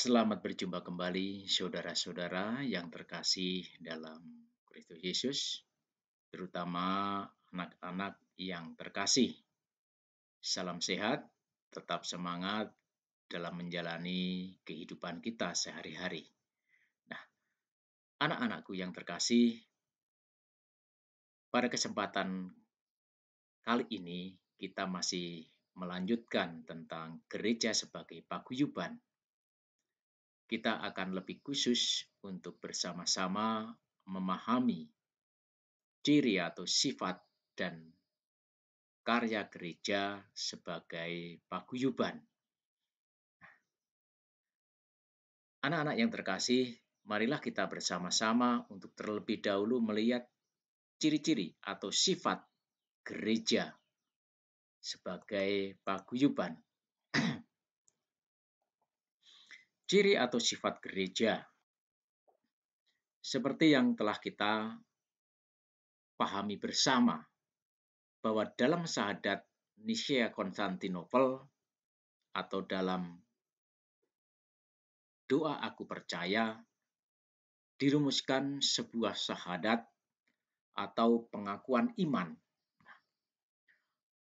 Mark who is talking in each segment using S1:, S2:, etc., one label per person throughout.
S1: Selamat berjumpa kembali, saudara-saudara yang terkasih dalam Kristus Yesus, terutama anak-anak yang terkasih. Salam sehat, tetap semangat dalam menjalani kehidupan kita sehari-hari. Nah, anak-anakku yang terkasih, pada kesempatan kali ini kita masih melanjutkan tentang gereja sebagai paguyuban. Kita akan lebih khusus untuk bersama-sama memahami ciri atau sifat dan karya gereja sebagai paguyuban. Anak-anak yang terkasih, marilah kita bersama-sama untuk terlebih dahulu melihat ciri-ciri atau sifat gereja sebagai paguyuban. Ciri atau sifat gereja seperti yang telah kita pahami bersama bahwa dalam syahadat Nicea Konstantinopel atau dalam doa aku percaya dirumuskan sebuah syahadat atau pengakuan iman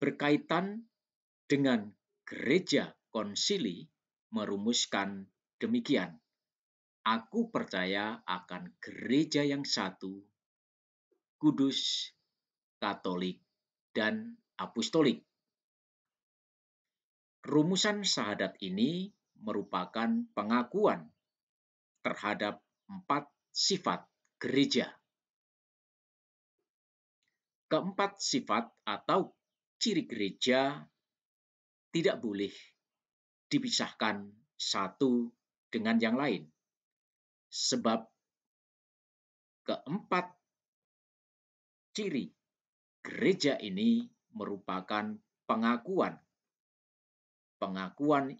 S1: berkaitan dengan gereja konsili merumuskan demikian. Aku percaya akan gereja yang satu, kudus, katolik, dan apostolik. Rumusan syahadat ini merupakan pengakuan terhadap 4 sifat gereja. Keempat sifat atau ciri gereja tidak boleh dipisahkan satu dengan yang lain. Sebab keempat ciri gereja ini merupakan pengakuan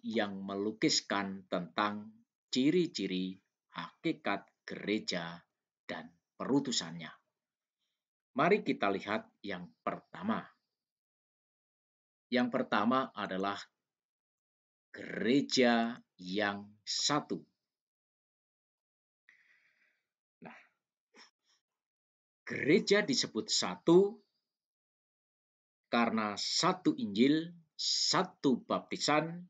S1: yang melukiskan tentang ciri-ciri hakikat gereja dan perutusannya. Mari kita lihat yang pertama. Yang pertama adalah gereja yang satu. Nah, gereja disebut satu karena satu Injil, satu baptisan,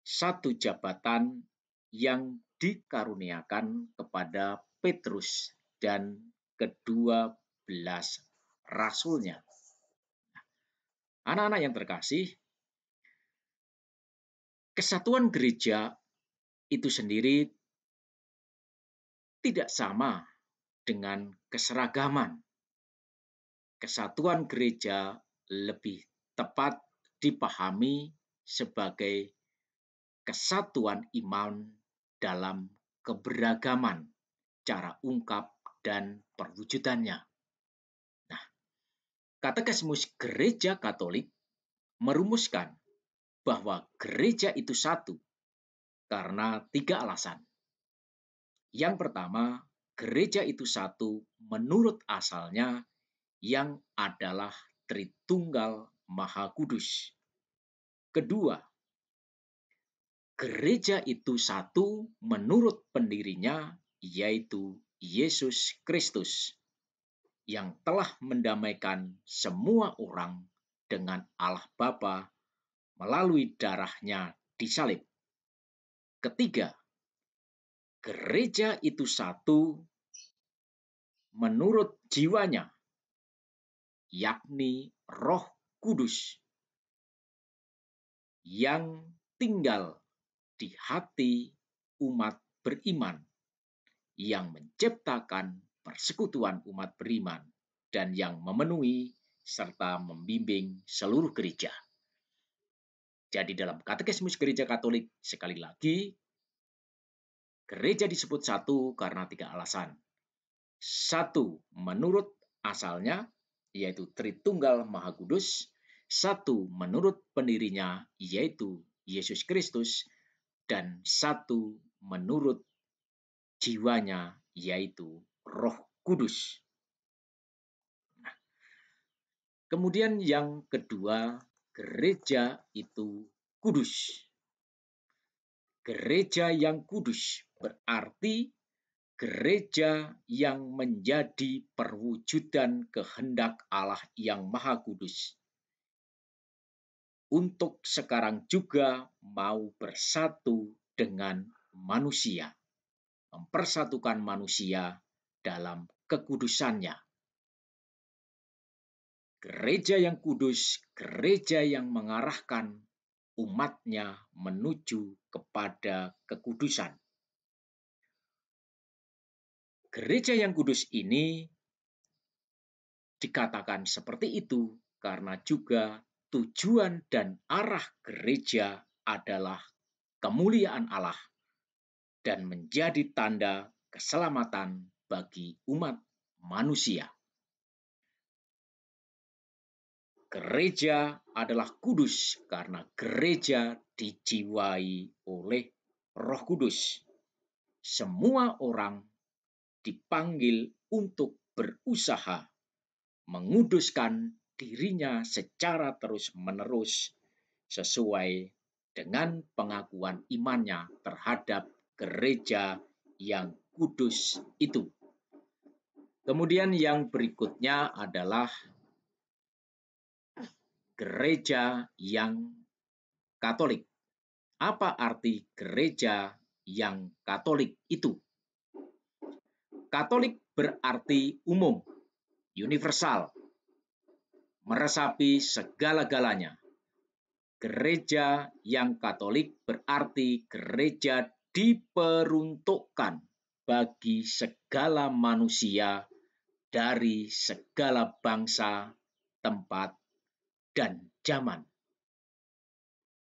S1: satu jabatan yang dikaruniakan kepada Petrus dan ke-12 rasulnya. Anak-anak yang terkasih, kesatuan gereja itu sendiri tidak sama dengan keseragaman. Kesatuan gereja lebih tepat dipahami sebagai kesatuan iman dalam keberagaman, cara ungkap, dan perwujudannya. Nah, Katekismus Gereja Katolik merumuskan bahwa gereja itu satu karena 3 alasan. Yang pertama, gereja itu satu menurut asalnya yang adalah Tritunggal Maha Kudus. Kedua, gereja itu satu menurut pendirinya, yaitu Yesus Kristus, yang telah mendamaikan semua orang dengan Allah Bapa melalui darahnya di salib. Ketiga, gereja itu satu menurut jiwanya, yakni Roh Kudus, yang tinggal di hati umat beriman, yang menciptakan persekutuan umat beriman, dan yang memenuhi serta membimbing seluruh gereja. Jadi dalam Katekismus Gereja Katolik, sekali lagi, gereja disebut satu karena 3 alasan. Satu, menurut asalnya, yaitu Tritunggal Maha Kudus. Satu, menurut pendirinya, yaitu Yesus Kristus. Dan satu, menurut jiwanya, yaitu Roh Kudus. Nah, kemudian yang kedua, gereja itu kudus. Gereja yang kudus berarti gereja yang menjadi perwujudan kehendak Allah yang Maha Kudus. Untuk sekarang juga mau bersatu dengan manusia, mempersatukan manusia dalam kekudusannya. Gereja yang kudus, gereja yang mengarahkan umatnya menuju kepada kekudusan. Gereja yang kudus ini dikatakan seperti itu karena juga tujuan dan arah gereja adalah kemuliaan Allah dan menjadi tanda keselamatan bagi umat manusia. Gereja adalah kudus karena gereja dijiwai oleh Roh Kudus. Semua orang dipanggil untuk berusaha menguduskan dirinya secara terus-menerus sesuai dengan pengakuan imannya terhadap gereja yang kudus itu. Kemudian yang berikutnya adalah gereja yang Katolik. Apa arti gereja yang Katolik itu? Katolik berarti umum, universal, meresapi segala-galanya. Gereja yang Katolik berarti gereja diperuntukkan bagi segala manusia dari segala bangsa, tempat, dan zaman.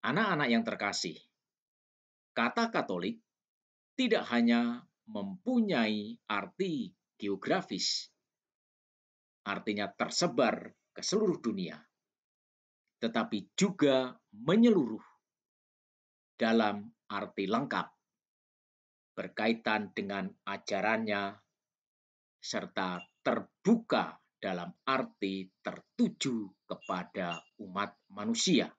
S1: Anak-anak yang terkasih, kata Katolik tidak hanya mempunyai arti geografis, artinya tersebar ke seluruh dunia, tetapi juga menyeluruh dalam arti lengkap, berkaitan dengan ajarannya, serta terbuka dalam arti tertuju kepada umat manusia.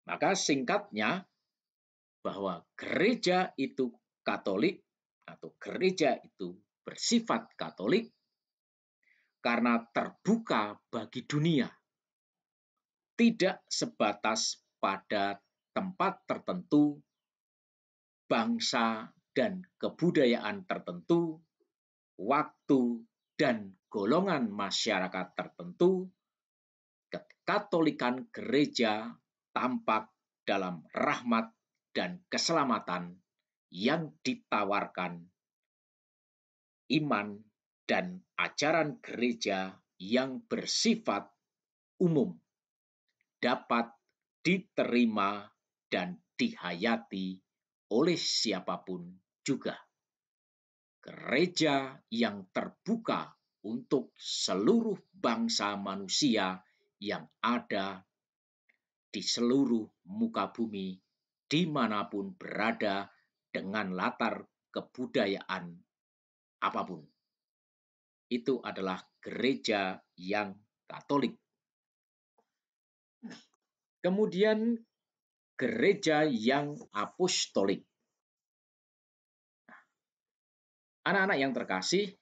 S1: Maka singkatnya, bahwa gereja itu Katolik atau gereja itu bersifat Katolik karena terbuka bagi dunia, tidak sebatas pada tempat tertentu, bangsa dan kebudayaan tertentu, waktu dan golongan masyarakat tertentu. Kekatolikan gereja tampak dalam rahmat dan keselamatan yang ditawarkan iman dan ajaran gereja yang bersifat umum, dapat diterima dan dihayati oleh siapapun juga. Gereja yang terbuka untuk seluruh bangsa manusia yang ada di seluruh muka bumi, dimanapun berada dengan latar kebudayaan apapun. Itu adalah gereja yang Katolik. Kemudian gereja yang apostolik. Anak-anak yang terkasih,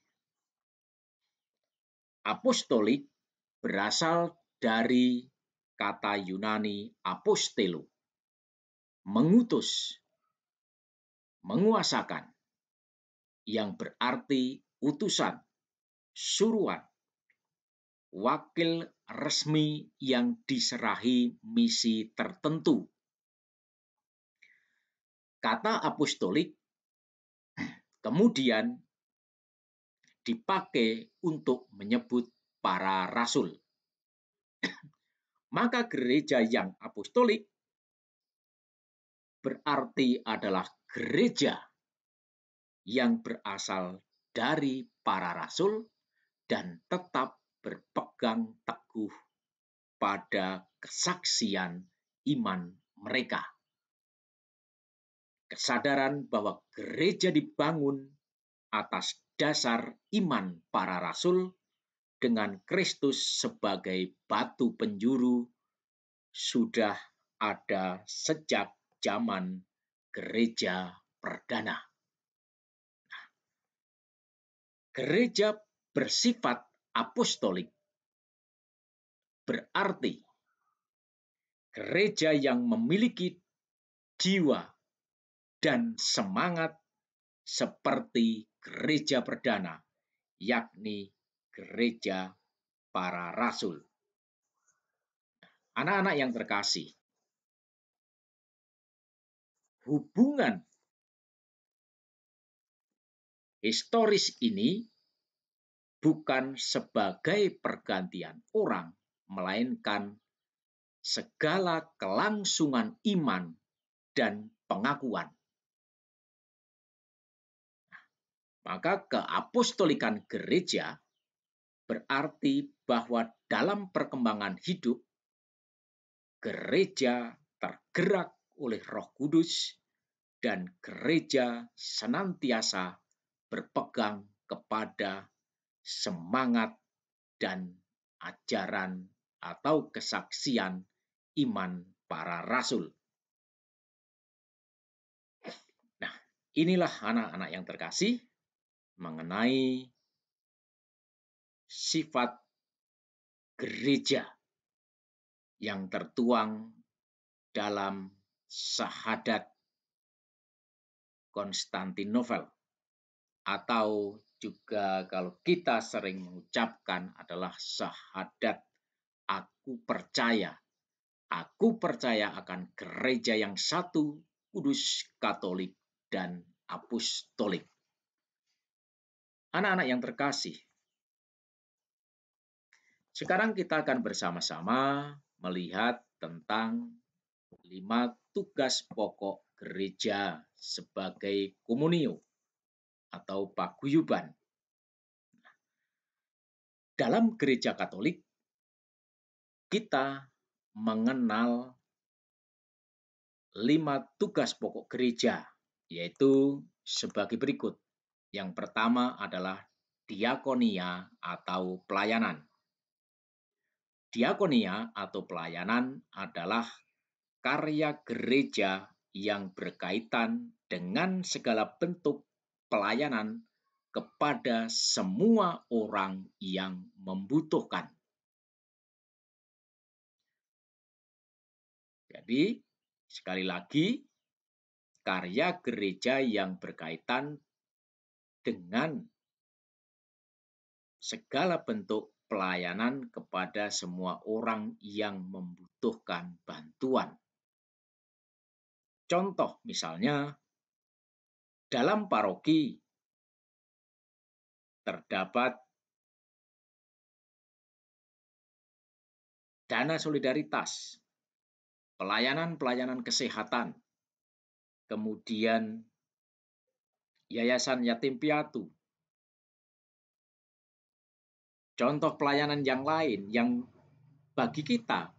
S1: apostolik berasal dari kata Yunani apostelo, mengutus, menguasakan, yang berarti utusan, suruhan, wakil resmi yang diserahi misi tertentu. Kata apostolik kemudian dipakai untuk menyebut para rasul. Maka gereja yang apostolik berarti adalah gereja yang berasal dari para rasul dan tetap berpegang teguh pada kesaksian iman mereka. Kesadaran bahwa gereja dibangun atas dasar iman para rasul dengan Kristus sebagai batu penjuru sudah ada sejak zaman gereja perdana. Gereja bersifat apostolik berarti gereja yang memiliki jiwa dan semangat seperti gereja perdana, yakni gereja para rasul. Anak-anak yang terkasih, hubungan historis ini bukan sebagai pergantian orang, melainkan segala kelangsungan iman dan pengakuan. Maka keapostolikan gereja berarti bahwa dalam perkembangan hidup, gereja tergerak oleh Roh Kudus dan gereja senantiasa berpegang kepada semangat dan ajaran atau kesaksian iman para rasul. Nah, inilah anak-anak yang terkasih mengenai sifat gereja yang tertuang dalam Syahadat Konstantinopel, atau juga kalau kita sering mengucapkan adalah syahadat aku percaya. Aku percaya akan gereja yang satu, kudus, katolik, dan apostolik. Anak-anak yang terkasih, sekarang kita akan bersama-sama melihat tentang 5 tugas pokok gereja sebagai komunio atau paguyuban. Dalam gereja Katolik, kita mengenal 5 tugas pokok gereja, yaitu sebagai berikut. Yang pertama adalah diakonia atau pelayanan. Diakonia atau pelayanan adalah karya gereja yang berkaitan dengan segala bentuk pelayanan kepada semua orang yang membutuhkan. Jadi, sekali lagi, karya gereja yang berkaitan dengan segala bentuk pelayanan kepada semua orang yang membutuhkan bantuan. Contoh misalnya, dalam paroki terdapat dana solidaritas, pelayanan-pelayanan kesehatan, kemudian yayasan yatim piatu. Contoh pelayanan yang lain yang bagi kita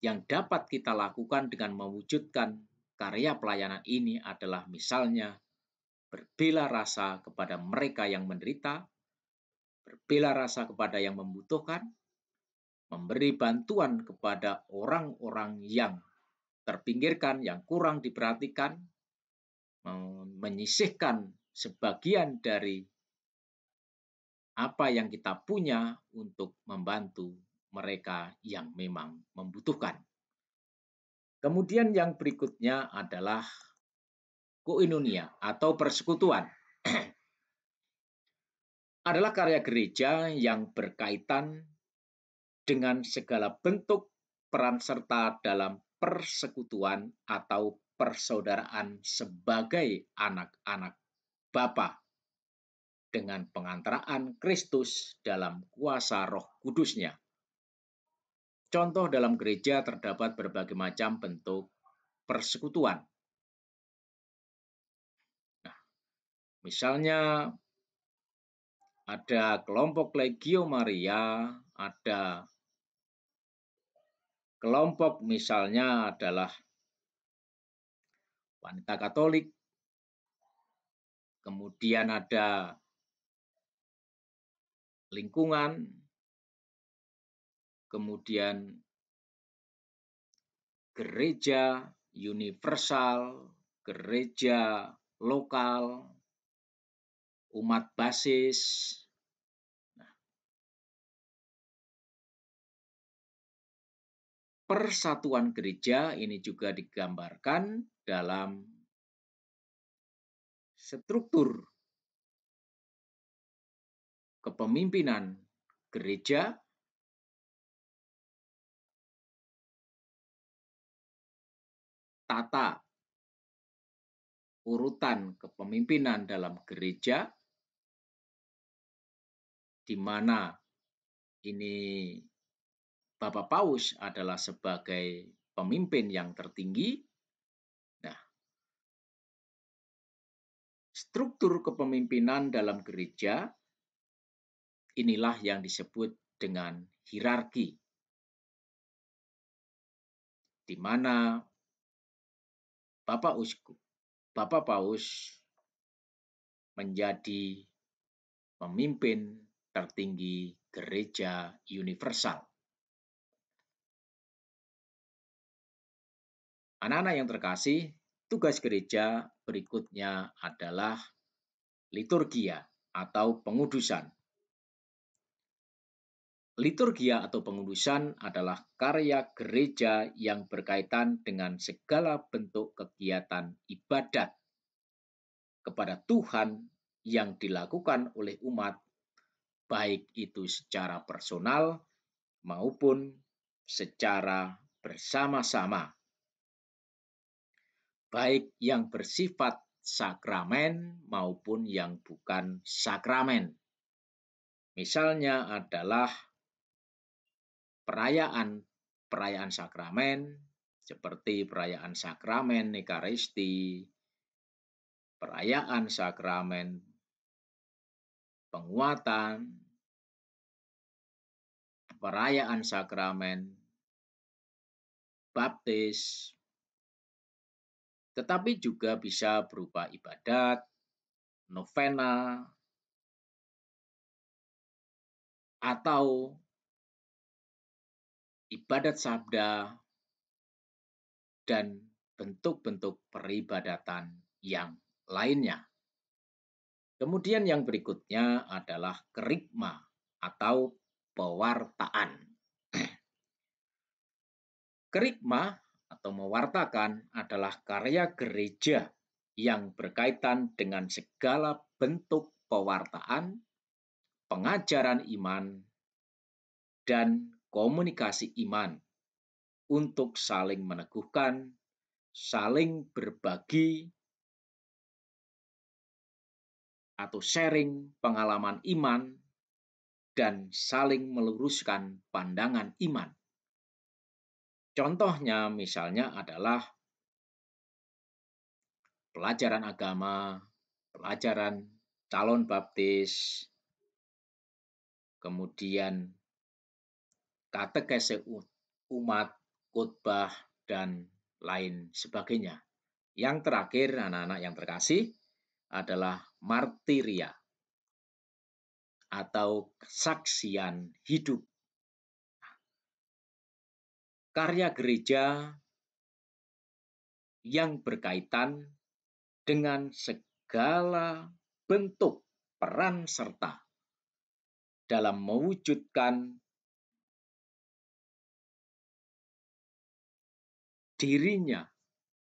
S1: yang dapat kita lakukan dengan mewujudkan karya pelayanan ini adalah misalnya berbela rasa kepada mereka yang menderita, berbela rasa kepada yang membutuhkan, memberi bantuan kepada orang-orang yang terpinggirkan, yang kurang diperhatikan, menyisihkan sebagian dari apa yang kita punya untuk membantu mereka yang memang membutuhkan. Kemudian yang berikutnya adalah koinonia atau persekutuan. Adalah karya gereja yang berkaitan dengan segala bentuk peran serta dalam persekutuan atau persaudaraan sebagai anak-anak Bapa dengan pengantaraan Kristus dalam kuasa Roh Kudus-Nya. Contoh dalam gereja terdapat berbagai macam bentuk persekutuan. Nah, misalnya ada kelompok Legio Maria, ada kelompok misalnya adalah wanita Katolik, kemudian ada lingkungan, kemudian gereja universal, gereja lokal, umat basis. Persatuan gereja ini juga digambarkan dalam struktur kepemimpinan gereja, tata urutan kepemimpinan dalam gereja, di mana ini Bapak Paus adalah sebagai pemimpin yang tertinggi. Nah, struktur kepemimpinan dalam gereja inilah yang disebut dengan hierarki, di mana Bapak Paus menjadi pemimpin tertinggi gereja universal. Anak-anak yang terkasih, tugas gereja berikutnya adalah liturgia atau pengudusan. Liturgia atau pengudusan adalah karya gereja yang berkaitan dengan segala bentuk kegiatan ibadat kepada Tuhan yang dilakukan oleh umat, baik itu secara personal maupun secara bersama-sama, baik yang bersifat sakramen maupun yang bukan sakramen. Misalnya adalah perayaan sakramen seperti perayaan sakramen Ekaristi, perayaan sakramen penguatan, perayaan sakramen baptis, tetapi juga bisa berupa ibadat, novena, atau ibadat sabda, dan bentuk-bentuk peribadatan yang lainnya. Kemudian yang berikutnya adalah kerigma atau pewartaan. Kerigma atau mewartakan adalah karya gereja yang berkaitan dengan segala bentuk pewartaan, pengajaran iman, dan komunikasi iman untuk saling meneguhkan, saling berbagi, atau sharing pengalaman iman, dan saling meluruskan pandangan iman. Contohnya misalnya adalah pelajaran agama, pelajaran calon baptis, kemudian katekese umat, khotbah, dan lain sebagainya. Yang terakhir, anak-anak yang terkasih, adalah martiria atau kesaksian hidup. Karya gereja yang berkaitan dengan segala bentuk peran serta dalam mewujudkan dirinya,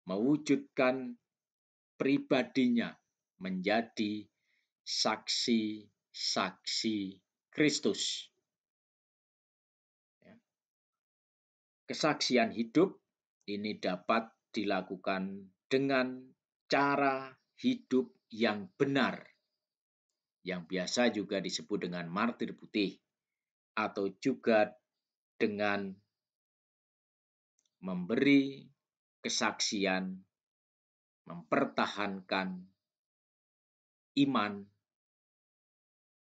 S1: mewujudkan pribadinya menjadi saksi-saksi Kristus. Kesaksian hidup ini dapat dilakukan dengan cara hidup yang benar, yang biasa juga disebut dengan martir putih, atau juga dengan memberi kesaksian, mempertahankan iman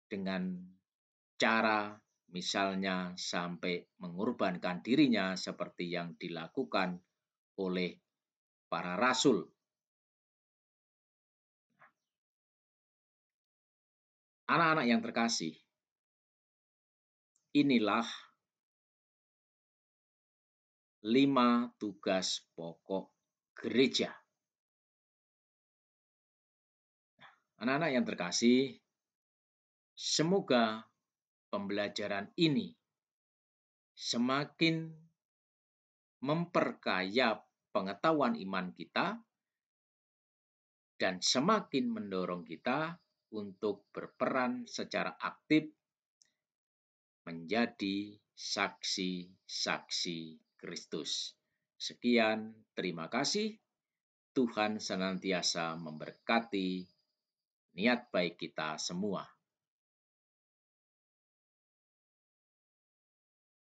S1: dengan cara misalnya sampai mengorbankan dirinya seperti yang dilakukan oleh para rasul. Anak-anak yang terkasih, inilah 5 tugas pokok gereja. Anak-anak yang terkasih, semoga pembelajaran ini semakin memperkaya pengetahuan iman kita dan semakin mendorong kita untuk berperan secara aktif menjadi saksi-saksi Kristus. Sekian, terima kasih. Tuhan senantiasa memberkati niat baik kita semua.